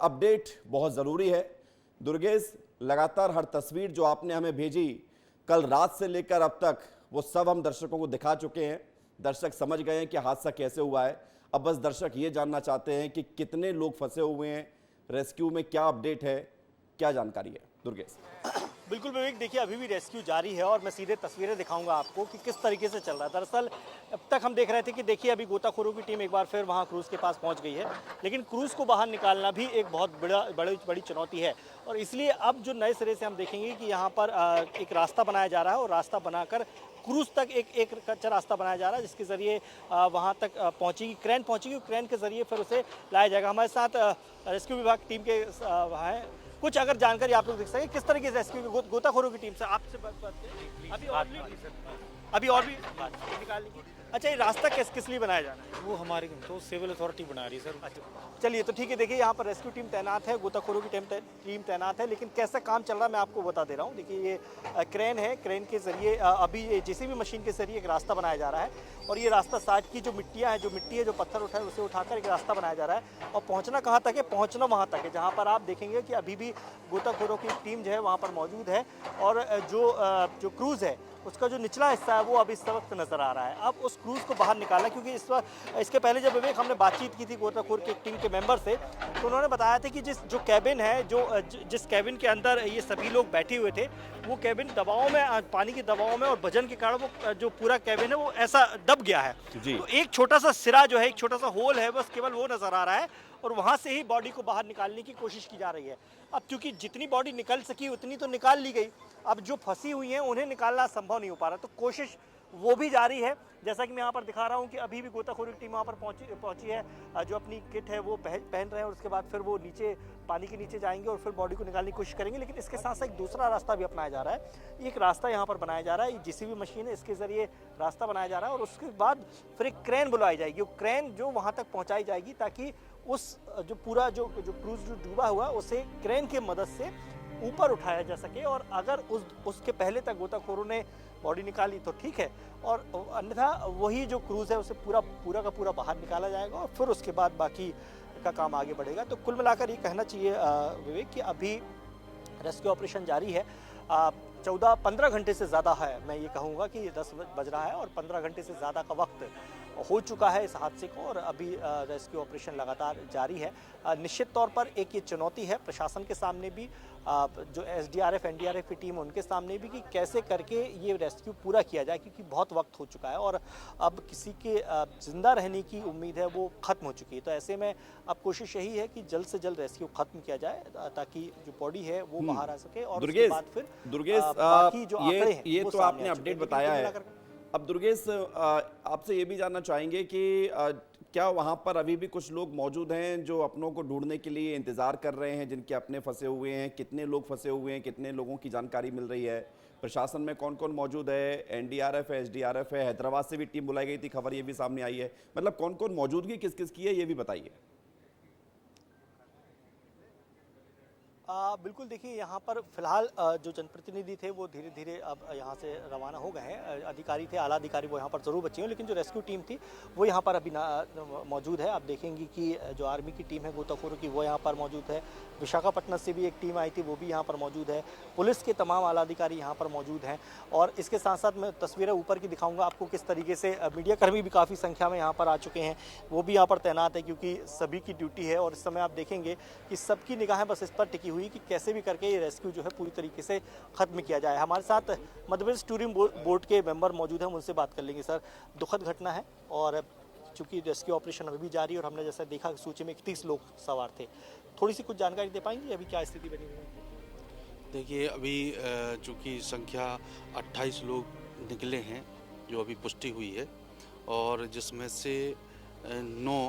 Update बहुत ज़रूरी है। दुर्गेश, लगातार हर तस्वीर जो आपने हमें भेजी कल रात से लेकर अब तक, वो सब हम दर्शकों को दिखा चुके हैं। दर्शक समझ गए हैं कि हादसा कैसे हुआ है। अब बस दर्शक ये जानना चाहते हैं कि कितने लोग फंसे हुए हैं, रेस्क्यू में क्या अपडेट है, क्या जानकारी है। दुर्गेश। बिल्कुल विवेक, देखिए अभी भी रेस्क्यू जारी है और मैं सीधे तस्वीरें दिखाऊंगा आपको कि किस तरीके से चल रहा है। दरअसल अब तक हम देख रहे थे कि देखिए अभी गोताखोरों की टीम एक बार फिर वहां क्रूज़ के पास पहुंच गई है, लेकिन क्रूज़ को बाहर निकालना भी एक बहुत बड़ी चुनौती है। और इसलिए अब जो नए सिरे से हम देखेंगे कि यहाँ पर एक रास्ता बनाया जा रहा है और रास्ता बनाकर क्रूज़ तक एक कच्चा रास्ता बनाया जा रहा है, जिसके ज़रिए वहाँ तक पहुँचेगी क्रेन, क्रेन के ज़रिए फिर उसे लाया जाएगा। हमारे साथ रेस्क्यू विभाग टीम के हैं, कुछ अगर जानकारी आप लोग देख सकें किस तरीके से रेस्क्यू गोताखोरों की टीम से आपसे अभी और भी निकालने की। अच्छा, ये रास्ता किस लिए बनाया जाना है? वो हमारी तो सिविल अथॉरिटी बना रही है सर। अच्छा, चलिए तो ठीक है। देखिए यहाँ पर रेस्क्यू टीम तैनात है, गोताखोरों की टीम तैनात है, लेकिन कैसा काम चल रहा है मैं आपको बता दे रहा हूँ। देखिए ये क्रेन है, क्रेन के जरिए अभी जेसीबी मशीन के जरिए एक रास्ता बनाया जा रहा है और ये रास्ता साइड की जो मिट्टी है, जो पत्थर उठाए उसे उठाकर एक रास्ता बनाया जा रहा है। और पहुँचना कहाँ तक है? पहुँचना वहाँ तक है जहाँ पर आप देखेंगे कि अभी भी गोताखोरों की टीम जो है वहाँ पर मौजूद है और जो क्रूज़ है उसका जो निचला हिस्सा है वो अभी इस वक्त नज़र आ रहा है। अब उस क्रूज़ को बाहर निकालना, क्योंकि इसके पहले जब विवेक हमने बातचीत की थी गोताखोर की टीम के मेंबर से, तो उन्होंने बताया था कि जो कैबिन है, जिस कैबिन के अंदर ये सभी लोग बैठे हुए थे, वो कैबिन दबाव में, पानी की दबाव में और वजन के कारण वो जो पूरा कैबिन है वो ऐसा दब गया है। तो एक छोटा सा सिरा जो है, एक छोटा सा होल है, बस केवल वो नज़र आ रहा है और वहाँ से ही बॉडी को बाहर निकालने की कोशिश की जा रही है। अब क्योंकि जितनी बॉडी निकल सकी उतनी तो निकाल ली गई, अब जो फंसी हुई हैं उन्हें निकालना संभव नहीं हो पा रहा, तो कोशिश वो भी जारी है। जैसा कि मैं यहाँ पर दिखा रहा हूँ कि अभी भी गोताखोरी की टीम वहाँ पर पहुँची है, जो अपनी किट है वो पहन रहे हैं और उसके बाद फिर वो नीचे पानी के नीचे जाएंगे और फिर बॉडी को निकालने की कोशिश करेंगे। लेकिन इसके साथ साथ एक दूसरा रास्ता भी अपनाया जा रहा है। एक रास्ता यहाँ पर बनाया जा रहा है, जेसीबी मशीन है, इसके ज़रिए रास्ता बनाया जा रहा है और उसके बाद फिर एक क्रेन बुलाई जाएगी। वो क्रेन जो वहाँ तक पहुँचाई जाएगी ताकि उस जो पूरा जो क्रूज़ जो डूबा हुआ उसे क्रेन की मदद से ऊपर उठाया जा सके। और अगर उसके पहले तक गोताखोरों ने बॉडी निकाली तो ठीक है, और अन्यथा वही जो क्रूज़ है उसे पूरा का पूरा बाहर निकाला जाएगा और फिर उसके बाद बाकी का काम आगे बढ़ेगा। तो कुल मिलाकर ये कहना चाहिए विवेक कि अभी रेस्क्यू ऑपरेशन जारी है। 14-15 घंटे से ज़्यादा है, मैं ये कहूँगा कि 10 बज रहा है और 15 घंटे से ज़्यादा का वक्त हो चुका है इस हादसे को और अभी रेस्क्यू ऑपरेशन लगातार जारी है। निश्चित तौर पर एक ये चुनौती है प्रशासन के सामने भी, जो एसडीआरएफ एनडीआरएफ की टीम उनके सामने भी, कि कैसे करके ये रेस्क्यू पूरा किया जाए, क्योंकि बहुत वक्त हो चुका है और अब किसी के ज़िंदा रहने की उम्मीद है वो ख़त्म हो चुकी है। तो ऐसे में अब कोशिश यही है कि जल्द से जल्द रेस्क्यू ख़त्म किया जाए ताकि जो बॉडी है वो बाहर आ सके और उसके बाद फिर बाकी जो आंकड़े हैं ये तो आपने अपडेट बताया है। अब दुर्गेश, आपसे ये भी जानना चाहेंगे कि क्या वहाँ पर अभी भी कुछ लोग मौजूद हैं जो अपनों को ढूंढने के लिए इंतज़ार कर रहे हैं, जिनके अपने फंसे हुए हैं? कितने लोग फंसे हुए हैं, कितने लोगों की जानकारी मिल रही है? प्रशासन में कौन कौन मौजूद है? एनडीआरएफ है, एसडीआरएफ है, हैदराबाद से भी टीम बुलाई गई थी, खबर ये भी सामने आई है। मतलब कौन कौन मौजूदगी किस किस की है, ये भी बताइए। बिल्कुल, देखिए यहाँ पर फिलहाल जो जनप्रतिनिधि थे वो धीरे धीरे अब यहाँ से रवाना हो गए हैं। अधिकारी थे, आला अधिकारी, वो यहाँ पर ज़रूर बचे हैं, लेकिन जो रेस्क्यू टीम थी वो यहाँ पर अभी मौजूद है। आप देखेंगे कि जो आर्मी की टीम है गोताखोरों की वो यहाँ पर मौजूद है। विशाखापट्टनम से भी एक टीम आई थी, वो भी यहाँ पर मौजूद है। पुलिस के तमाम आला अधिकारी यहाँ पर मौजूद हैं और इसके साथ साथ मैं तस्वीरें ऊपर की दिखाऊंगा आपको किस तरीके से मीडियाकर्मी भी काफ़ी संख्या में यहाँ पर आ चुके हैं, वो भी यहाँ पर तैनात है, क्योंकि सभी की ड्यूटी है। और इस समय आप देखेंगे कि सबकी निगाहें बस इस पर टिकी हुई कि कैसे भी करके ये रेस्क्यू जो है पूरी तरीके से ख़त्म किया जाए। हमारे साथ मध्य प्रदेश टूरिज्म बोर्ड के मेंबर मौजूद हैं, उनसे बात कर लेंगे। सर, दुखद घटना है और चूँकि रेस्क्यू ऑपरेशन अभी भी जारी है और हमने जैसा देखा सूची में 31 लोग सवार थे, थोड़ी सी कुछ जानकारी दे पाएंगे अभी क्या स्थिति बनी हुई है? देखिए, अभी चूँकि संख्या 28 लोग निकले हैं जो अभी पुष्टि हुई है और जिसमें से 9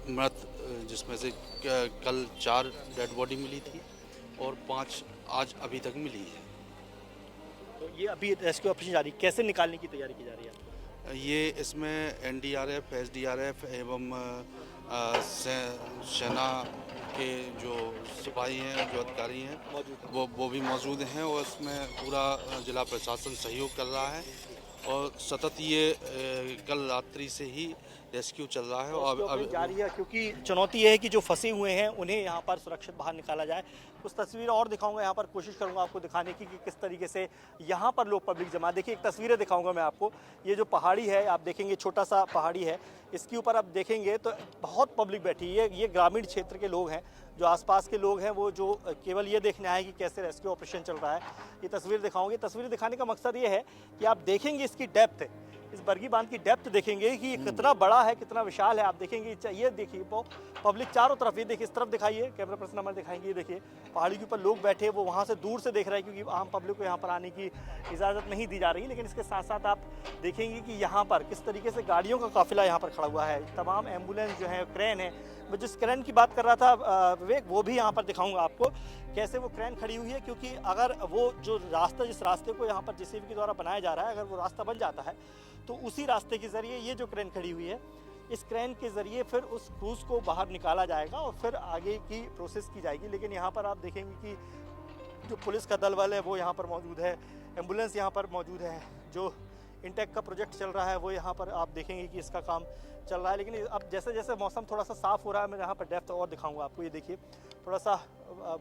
मृत, जिसमें से कल 4 डेड बॉडी मिली थी और 5 आज अभी तक मिली है। तो ये अभी रेस्क्यू ऑपरेशन जारी, कैसे निकालने की तैयारी की जा रही है? ये इसमें एनडीआरएफ, एसडीआरएफ एवं सेना के जो सिपाही हैं, जो अधिकारी हैं वो भी मौजूद हैं और इसमें पूरा जिला प्रशासन सहयोग कर रहा है और सतत ये कल रात्रि से ही रेस्क्यू चल रहा है और रेस्क्यू ऑपरेशन जारी है, क्योंकि चुनौती ये है कि जो फंसे हुए हैं उन्हें यहाँ पर सुरक्षित बाहर निकाला जाए। कुछ तस्वीरें और दिखाऊंगा यहाँ पर, कोशिश करूंगा आपको दिखाने की कि किस तरीके से यहाँ पर लोग पब्लिक जमा। देखिए एक तस्वीरें दिखाऊंगा मैं आपको, ये जो पहाड़ी है आप देखेंगे, छोटा सा पहाड़ी है, इसके ऊपर आप देखेंगे तो बहुत पब्लिक बैठी है। ये ग्रामीण क्षेत्र के लोग हैं, जो आसपास के लोग हैं, वो जो केवल ये देखने आए कि कैसे रेस्क्यू ऑपरेशन चल रहा है। ये तस्वीर दिखाऊंगी। तस्वीर दिखाने का मकसद ये है कि आप देखेंगे इसकी डेप्थ, इस बरगी बांध की डेप्थ देखेंगे कि ये कितना बड़ा है, कितना विशाल है। आप देखेंगे, ये देखिए वो पब्लिक चारों तरफ, ये देखिए इस तरफ दिखाइए, कैमरा पर्सन हमारे दिखाएंगे, ये देखिए पहाड़ी के ऊपर लोग बैठे, वो वहाँ से दूर से देख रहे हैं क्योंकि आम पब्लिक को यहाँ पर आने की इजाज़त नहीं दी जा रही। लेकिन इसके साथ साथ आप देखेंगे कि यहाँ पर किस तरीके से गाड़ियों का काफिला यहाँ पर खड़ा हुआ है। तमाम एम्बुलेंस जो है, क्रेन है, मैं जिस क्रेन की बात कर रहा था विवेक, वो भी यहाँ पर दिखाऊंगा आपको कैसे वो क्रेन खड़ी हुई है। क्योंकि अगर वो जो रास्ता, जिस रास्ते को यहाँ पर जेसीबी के द्वारा बनाया जा रहा है, अगर वो रास्ता बन जाता है तो उसी रास्ते के ज़रिए ये जो क्रेन खड़ी हुई है, इस क्रेन के ज़रिए फिर उस क्रूज़ को बाहर निकाला जाएगा और फिर आगे की प्रोसेस की जाएगी। लेकिन यहाँ पर आप देखेंगे कि जो पुलिस का दल वाले है वो यहाँ पर मौजूद है, एम्बुलेंस यहाँ पर मौजूद है, जो इंटेक का प्रोजेक्ट चल रहा है वो यहाँ पर आप देखेंगे कि इसका काम चल रहा है। लेकिन अब जैसे जैसे मौसम थोड़ा सा साफ़ हो रहा है, मैं यहाँ पर डेप्थ और दिखाऊंगा आपको। ये देखिए थोड़ा सा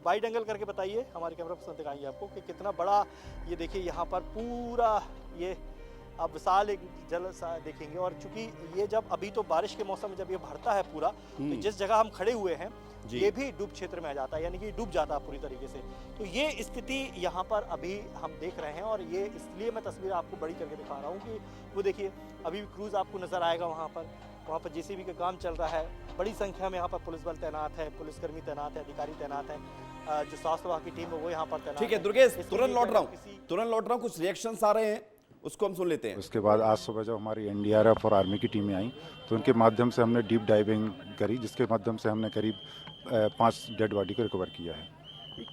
वाइड एंगल करके बताइए, हमारे कैमरा पर्सन दिखाएंगे आपको कि कितना बड़ा, ये देखिए यहाँ पर पूरा ये आप विशाल एक जल सा देखेंगे। और चूंकि ये जब अभी तो बारिश के मौसम में जब ये भरता है पूरा, तो जिस जगह हम खड़े हुए हैं ये भी डूब क्षेत्र में आ जाता है, यानी कि डूब जाता है पूरी तरीके से। तो ये स्थिति यहाँ पर अभी हम देख रहे हैं और ये इसलिए मैं तस्वीर आपको बड़ी करके दिखा रहा हूँ कि वो देखिए अभी भी क्रूज़ आपको नज़र आएगा वहाँ पर जेसीबी का काम चल रहा है। बड़ी संख्या में यहाँ पर पुलिस बल तैनात है, पुलिसकर्मी तैनात है, अधिकारी तैनात है, जो स्वास्थ्य विभाग की टीम है वो यहाँ पर तैनात है। ठीक है दुर्गेश, तुरंत लौट रहा हूँ, कुछ रिएक्शंस आ रहे हैं, उसको हम सुन लेते हैं। उसके बाद आज सुबह जब हमारी एनडीआरएफ और आर्मी की टीमें आई तो उनके माध्यम से हमने डीप डाइविंग करी, जिसके माध्यम से हमने करीब 5 डेड बॉडी को रिकवर किया है।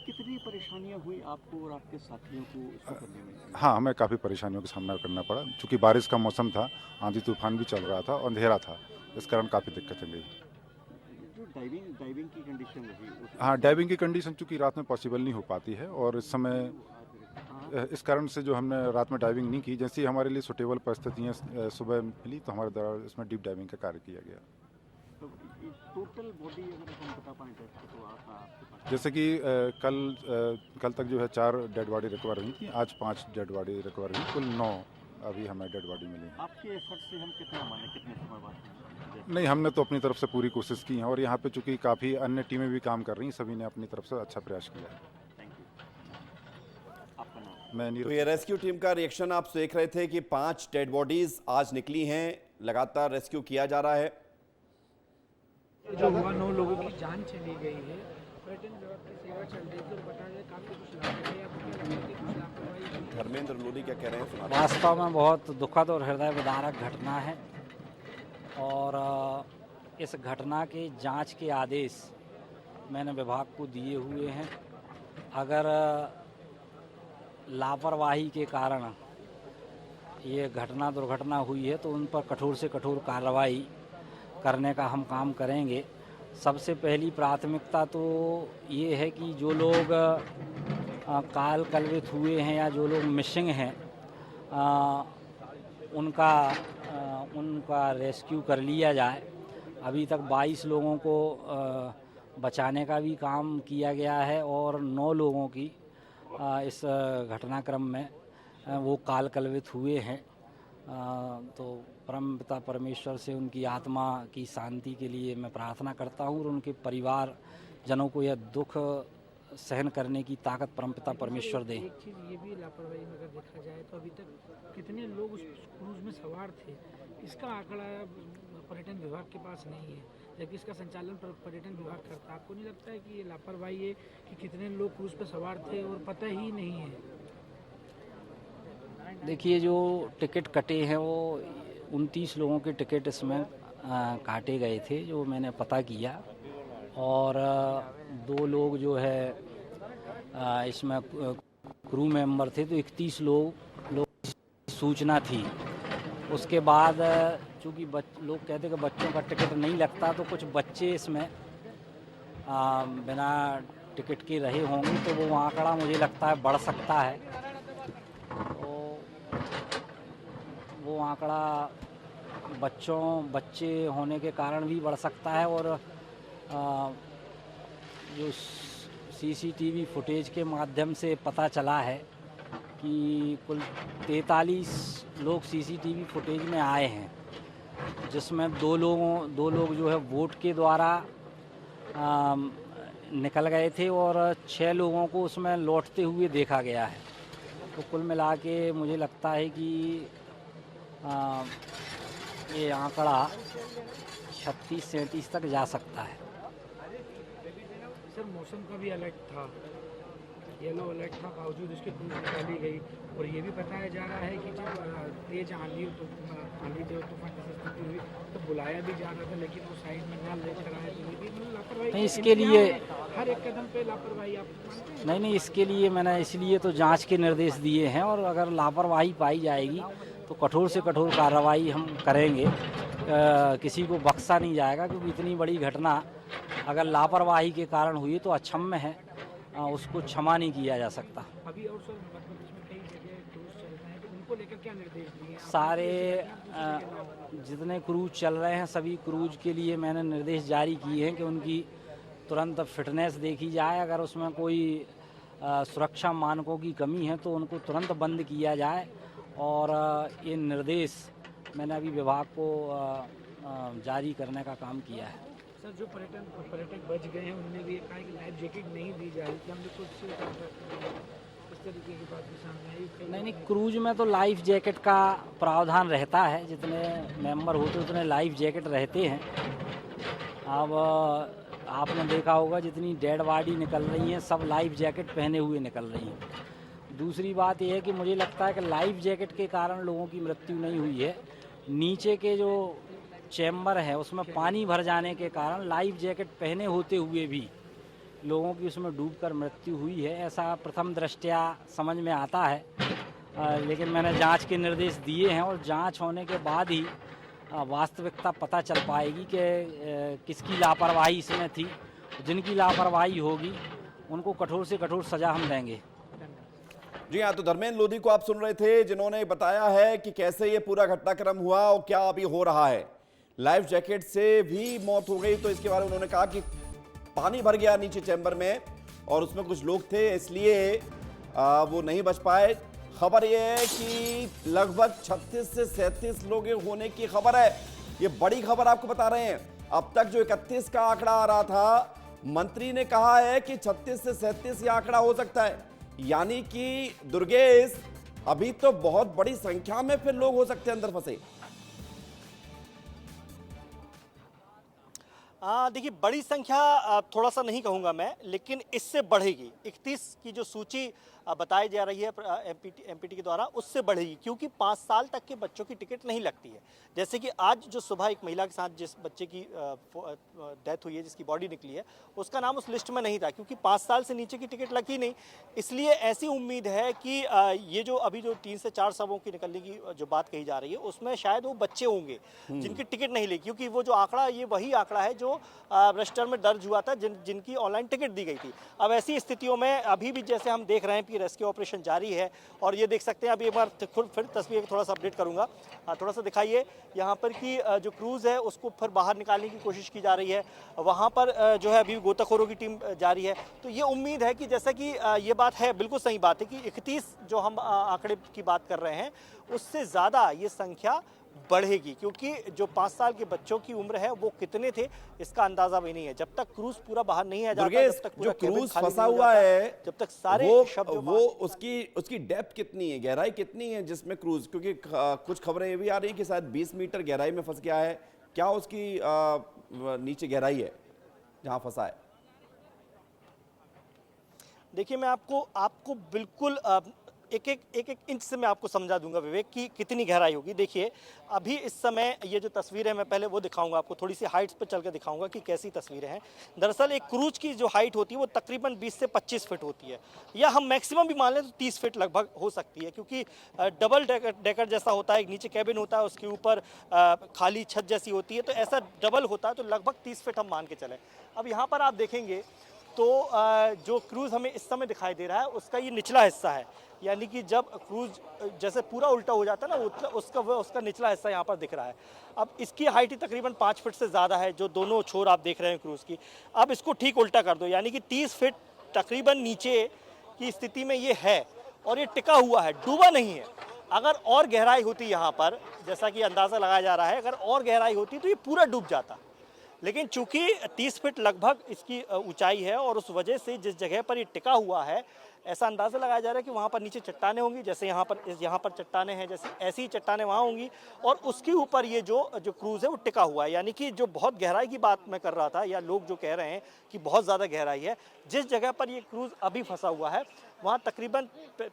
कितनी परेशानियां हुई आपको और आपके साथियों को इसको करने में? हाँ, हमें काफ़ी परेशानियों का सामना करना पड़ा, चूँकि बारिश का मौसम था, आंधी तूफान भी चल रहा था, अंधेरा था, इस कारण काफ़ी दिक्कतें गई। जो डाइविंग की कंडीशन रही, हाँ, डाइविंग की कंडीशन चूँकि रात में पॉसिबल नहीं हो पाती है और इस समय इस कारण से जो हमने रात में डाइविंग नहीं की, जैसी हमारे लिए सुटेबल परिस्थितियाँ सुबह मिली तो हमारे द्वारा इसमें डीप डाइविंग का कार्य किया गया। तो टोटल बॉडी अगर हम बता पाएँ तो आपके पास, जैसे कि कल तक जो है 4 डेड बॉडी रिकवर हुई थी, आज 5 डेड बॉडी रिकवर हुई, कुल 9 अभी हमें डेड बॉडी मिली है। आपके एफर्ट से हम कितना माने, कितने समय बाद? नहीं, हमने तो अपनी तरफ से पूरी कोशिश की है और यहाँ पे चूँकि काफ़ी अन्य टीमें भी काम कर रही हैं, सभी ने अपनी तरफ से अच्छा प्रयास किया है। तो ये रेस्क्यू टीम का रिएक्शन आप देख रहे थे कि 5 डेड बॉडीज आज निकली हैं, लगातार रेस्क्यू किया जा रहा है। जो हुआ 9 लोगों की जान चली गई है, पर्यटन विभाग की सेवा चल रही थी और बताया जाए काफी कुछ लापरवाही। धर्मेंद्र लोधी क्या कह रहे हैं? वास्तव में बहुत दुखद और हृदय विदारक घटना है और इस घटना के जांच के आदेश मैंने विभाग को दिए हुए हैं। अगर लापरवाही के कारण ये दुर्घटना हुई है तो उन पर कठोर से कठोर कार्रवाई करने का हम काम करेंगे। सबसे पहली प्राथमिकता तो ये है कि जो लोग काल कलवित हुए हैं या जो लोग मिसिंग हैं उनका रेस्क्यू कर लिया जाए। अभी तक 22 लोगों को बचाने का भी काम किया गया है और 9 लोगों की इस घटनाक्रम में वो काल कलवित हुए हैं। तो परम पिता परमेश्वर से उनकी आत्मा की शांति के लिए मैं प्रार्थना करता हूँ और उनके परिवार जनों को यह दुख सहन करने की ताकत परम पिता परमेश्वर दे। एक चीज़ ये भी लापरवाही में अगर देखा जाए तो अभी तक कितने लोग उस क्रूज में सवार थे, इसका आंकड़ा पर्यटन विभाग के पास नहीं है, जबकि इसका संचालन पर्यटन विभाग करता है। आपको नहीं लगता है कि ये लापरवाही है कि कितने लोग क्रूज पर सवार थे और पता ही नहीं है? देखिए, जो टिकट कटे हैं वो 29 लोगों के टिकट इसमें काटे गए थे, जो मैंने पता किया, और 2 लोग जो है इसमें क्रू मेंबर थे, तो 31 लोग सूचना थी। उसके बाद चूँकि लोग कहते कि बच्चों का टिकट नहीं लगता, तो कुछ बच्चे इसमें बिना टिकट के रहे होंगे, तो वो आंकड़ा मुझे लगता है बढ़ सकता है। तो वो आंकड़ा बच्चे होने के कारण भी बढ़ सकता है। और जो सीसीटीवी फुटेज के माध्यम से पता चला है कि कुल 43 लोग सीसीटीवी फुटेज में आए हैं, जिसमें दो लोग जो है वोट के द्वारा निकल गए थे और 6 लोगों को उसमें लौटते हुए देखा गया है। तो कुल मिला के मुझे लगता है कि ये आंकड़ा 36-37 तक जा सकता है। सर मौसम का भी अलर्ट था, येलो अलर्ट था, बावजूद उसकी क्रूज निकाली गई। और ये भी बताया जा रहा है कि जब तेज आंधी और तूफान की स्थिति हुई तो बुलाया भी जा रहा था, लेकिन वो साइड में ना लेकर आए। तो ये भी मतलब लापरवाही नहीं, इसके लिए हर एक कदम पे लापरवाही आप मानते हैं? नहीं, इसके लिए मैंने इसलिए तो जांच के निर्देश दिए हैं, और अगर लापरवाही पाई जाएगी तो कठोर से कठोर कार्रवाई हम करेंगे। किसी को बख्शा नहीं जाएगा, क्योंकि इतनी बड़ी घटना अगर लापरवाही के कारण हुई तो अक्षम्य है, उसको क्षमा नहीं किया जा सकता। अभी और सर मध्य प्रदेश में कई जगह क्रूज चल रहे हैं, तो उनको लेकर क्या निर्देश दिए हैं? सारे जितने क्रूज चल रहे हैं सभी क्रूज के लिए मैंने निर्देश जारी किए हैं कि उनकी तुरंत फिटनेस देखी जाए। अगर उसमें कोई सुरक्षा मानकों की कमी है तो उनको तुरंत बंद किया जाए। और ये निर्देश मैंने अभी विभाग को जारी करने का काम किया है। सर जो पर्यटक बच गए हैं उन्होंने भी कहा कि लाइफ जैकेट नहीं दी जा रही थी, हम लोग कुछ इस तरीके की बात भी सामने आई। नहीं, क्रूज में तो लाइफ जैकेट का प्रावधान रहता है, जितने मेंबर होते उतने लाइफ जैकेट रहते हैं। अब आपने देखा होगा जितनी डेड बॉडी निकल रही हैं सब लाइफ जैकेट पहने हुए निकल रही हैं। दूसरी बात यह है कि मुझे लगता है कि लाइफ जैकेट के कारण लोगों की मृत्यु नहीं हुई है। नीचे के जो चैम्बर है उसमें पानी भर जाने के कारण लाइफ जैकेट पहने होते हुए भी लोगों की उसमें डूबकर मृत्यु हुई है, ऐसा प्रथम दृष्टया समझ में आता है। लेकिन मैंने जांच के निर्देश दिए हैं और जांच होने के बाद ही वास्तविकता पता चल पाएगी कि किसकी लापरवाही इसमें थी। जिनकी लापरवाही होगी उनको कठोर से कठोर सजा हम देंगे। जी हाँ, तो धर्मेंद्र लोधी को आप सुन रहे थे, जिन्होंने बताया है कि कैसे ये पूरा घटनाक्रम हुआ और क्या अभी हो रहा है। लाइफ जैकेट से भी मौत हो गई, तो इसके बारे में उन्होंने कहा कि पानी भर गया नीचे चैम्बर में और उसमें कुछ लोग थे, इसलिए वो नहीं बच पाए। खबर ये है कि लगभग 36 से 37 लोग होने की खबर है। ये बड़ी खबर आपको बता रहे हैं। अब तक जो 31 का आंकड़ा आ रहा था, मंत्री ने कहा है कि 36 से 37 ये आंकड़ा हो सकता है। यानी कि दुर्गेश, अभी तो बहुत बड़ी संख्या में फिर लोग हो सकते हैं अंदर फंसे। देखिए, बड़ी संख्या थोड़ा सा नहीं कहूँगा मैं, लेकिन इससे बढ़ेगी। 31 की जो सूची बताई जा रही है एमपीटी के द्वारा, उससे बढ़ेगी, क्योंकि 5 साल तक के बच्चों की टिकट नहीं लगती है। जैसे कि आज जो सुबह एक महिला के साथ जिस बच्चे की डेथ हुई है, जिसकी बॉडी निकली है, उसका नाम उस लिस्ट में नहीं था, क्योंकि 5 साल से नीचे की टिकट लगी नहीं। इसलिए ऐसी उम्मीद है कि ये जो अभी जो 3 से 4 शवों की निकलने की जो बात कही जा रही है, उसमें शायद वो बच्चे होंगे जिनकी टिकट नहीं लगी, क्योंकि वो जो आंकड़ा, ये वही आंकड़ा है जो रजिस्टर में दर्ज हुआ था, जिनकी ऑनलाइन टिकट दी गई थी। अब ऐसी स्थितियों में अभी भी जैसे हम देख रहे हैं कि रेस्क्यू ऑपरेशन जारी है, और ये देख सकते हैं, अभी एक बार फिर तस्वीर थोड़ा सा अपडेट करूंगा, थोड़ा सा दिखाइए यहाँ पर कि जो क्रूज है उसको फिर बाहर निकालने की कोशिश की जा रही है। वहाँ पर जो है अभी गोताखोरों की टीम जारी है। तो ये उम्मीद है कि जैसा कि ये बात है, बिल्कुल सही बात है कि 31 जो हम आंकड़े की बात कर रहे हैं, उससे ज़्यादा ये संख्या बढ़ेगी, क्योंकि जो 5 साल के बच्चों की उम्र है वो कितने थे इसका अंदाजा भी नहीं है। जब तक क्रूज पूरा बाहर नहीं आ जाता, जब तक जो क्रूज फंसा हुआ है, जब तक सारे वो उसकी डेप्थ कितनी है, गहराई कितनी है जिसमें क्रूज, क्योंकि कुछ खबरें ये भी आ रही है कि शायद 20 मीटर गहराई में फंस गया है। क्या उसकी नीचे गहराई है जहां फंसा है? देखिए, मैं आपको बिल्कुल एक इंच से मैं आपको समझा दूंगा विवेक की कितनी गहराई होगी। देखिए, अभी इस समय ये जो तस्वीर है, मैं पहले वो दिखाऊंगा आपको, थोड़ी सी हाइट्स पर चल कर दिखाऊंगा कि कैसी तस्वीरें हैं। दरअसल एक क्रूज की जो हाइट होती है वो तकरीबन 20 से 25 फीट होती है, या हम मैक्सिमम भी मान लें तो 30 फीट लगभग हो सकती है, क्योंकि डबल डेकर जैसा होता है, एक नीचे कैबिन होता है, उसके ऊपर खाली छत जैसी होती है, तो ऐसा डबल होता है, तो लगभग 30 फीट हम मान के चलें। अब यहाँ पर आप देखेंगे तो जो क्रूज़ हमें इस समय दिखाई दे रहा है उसका ये निचला हिस्सा है, यानी कि जब क्रूज़ जैसे पूरा उल्टा हो जाता है ना, उसका निचला हिस्सा यहाँ पर दिख रहा है। अब इसकी हाइट ही तकरीबन 5 फीट से ज़्यादा है, जो दोनों छोर आप देख रहे हैं क्रूज़ की। अब इसको ठीक उल्टा कर दो, यानी कि 30 फीट तकरीबन नीचे की स्थिति में ये है और ये टिका हुआ है, डूबा नहीं है। अगर और गहराई होती यहाँ पर, जैसा कि अंदाज़ा लगाया जा रहा है, अगर और गहराई होती तो ये पूरा डूब जाता। लेकिन चूंकि 30 फीट लगभग इसकी ऊंचाई है और उस वजह से जिस जगह पर ये टिका हुआ है, ऐसा अंदाज़ा लगाया जा रहा है कि वहाँ पर नीचे चट्टानें होंगी, जैसे यहाँ पर चट्टानें हैं, जैसे ऐसी ही चट्टानें वहाँ होंगी और उसके ऊपर ये जो क्रूज़ है वो टिका हुआ है। यानी कि जो बहुत गहराई की बात मैं कर रहा था, या लोग जो कह रहे हैं कि बहुत ज़्यादा गहराई है, जिस जगह पर ये क्रूज़ अभी फंसा हुआ है वहाँ तकरीबन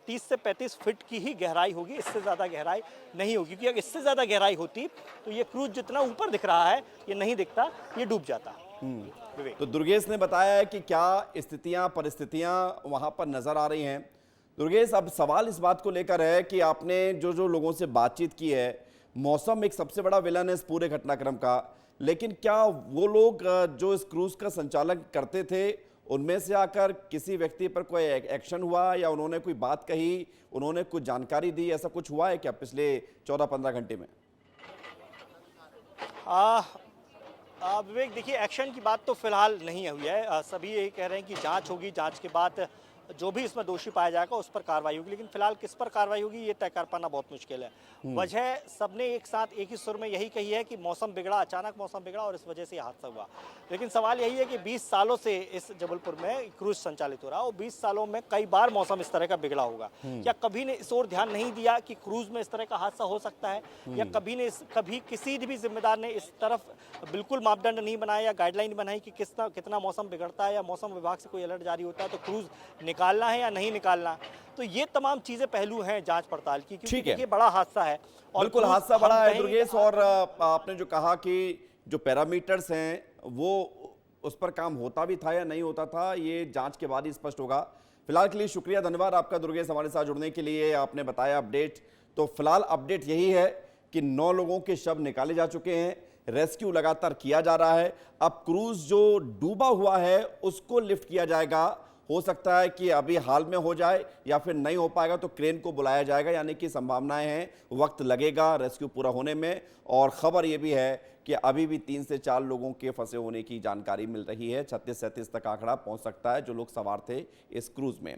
30 से 35 फीट की ही गहराई होगी, इससे ज़्यादा गहराई नहीं होगी। क्योंकि अगर इससे ज़्यादा गहराई होती तो ये क्रूज़ जितना ऊपर दिख रहा है ये नहीं दिखता, ये डूब जाता। तो दुर्गेश ने बताया है कि क्या स्थितियां परिस्थितियां वहां पर नजर आ रही हैं। दुर्गेश, अब सवाल इस बात को लेकर है कि आपने जो लोगों से बातचीत की है, मौसम एक सबसे बड़ा विलन है इस पूरे घटनाक्रम का, लेकिन क्या वो लोग जो इस क्रूज का संचालन करते थे उनमें से आकर किसी व्यक्ति पर कोई एक्शन हुआ या उन्होंने कोई बात कही, उन्होंने कुछ जानकारी दी, ऐसा कुछ हुआ है क्या पिछले 14-15 घंटे में? विवेक, देखिए, एक्शन की बात तो फिलहाल नहीं हुई है। सभी यही कह रहे हैं कि जांच होगी, जांच के बाद जो भी इसमें दोषी पाया जाएगा उस पर कार्रवाई होगी, लेकिन फिलहाल किस पर कार्रवाई होगी ये तय कर पाना बहुत मुश्किल है। वजह सबने एक साथ एक ही सुर में यही कही है कि मौसम बिगड़ा, अचानक मौसम बिगड़ा और इस वजह से हादसा हुआ। लेकिन सवाल यही है कि 20 सालों से इस जबलपुर में क्रूज संचालित हो रहा है और 20 सालों में कई बार मौसम इस तरह का बिगड़ा होगा। क्या कभी ने इस ओर ध्यान नहीं दिया कि क्रूज में इस तरह का हादसा हो सकता है, या कभी किसी भी जिम्मेदार ने इस तरफ बिल्कुल मापदंड नहीं बनाया या गाइडलाइन बनाई कि कितना मौसम बिगड़ता है, या मौसम विभाग से कोई अलर्ट जारी होता है तो क्रूज निकालना है या नहीं निकालना। तो ये तमाम चीजें पहलू हैं जांच पड़ताल की, क्योंकि ये बड़ा हादसा है। और बिल्कुल हादसा बड़ा है दुर्गेश, और आपने जो कहा कि जो पैरामीटर्स हैं वो उस पर काम होता भी था या नहीं होता था, ये जांच के बाद ही स्पष्ट होगा। फिलहाल के लिए शुक्रिया, धन्यवाद आपका दुर्गेश, हमारे साथ जुड़ने के लिए। आपने बताया अपडेट। तो फिलहाल अपडेट यही है कि 9 लोगों के शव निकाले जा चुके हैं, रेस्क्यू लगातार किया जा रहा है। अब क्रूज जो डूबा हुआ है उसको लिफ्ट किया जाएगा। हो सकता है कि अभी हाल में हो जाए या फिर नहीं हो पाएगा तो क्रेन को बुलाया जाएगा, यानी कि संभावनाएं हैं, वक्त लगेगा रेस्क्यू पूरा होने में। और खबर यह भी है कि अभी भी 3 से 4 लोगों के फंसे होने की जानकारी मिल रही है। 36-37 तक आंकड़ा पहुंच सकता है जो लोग सवार थे इस क्रूज में।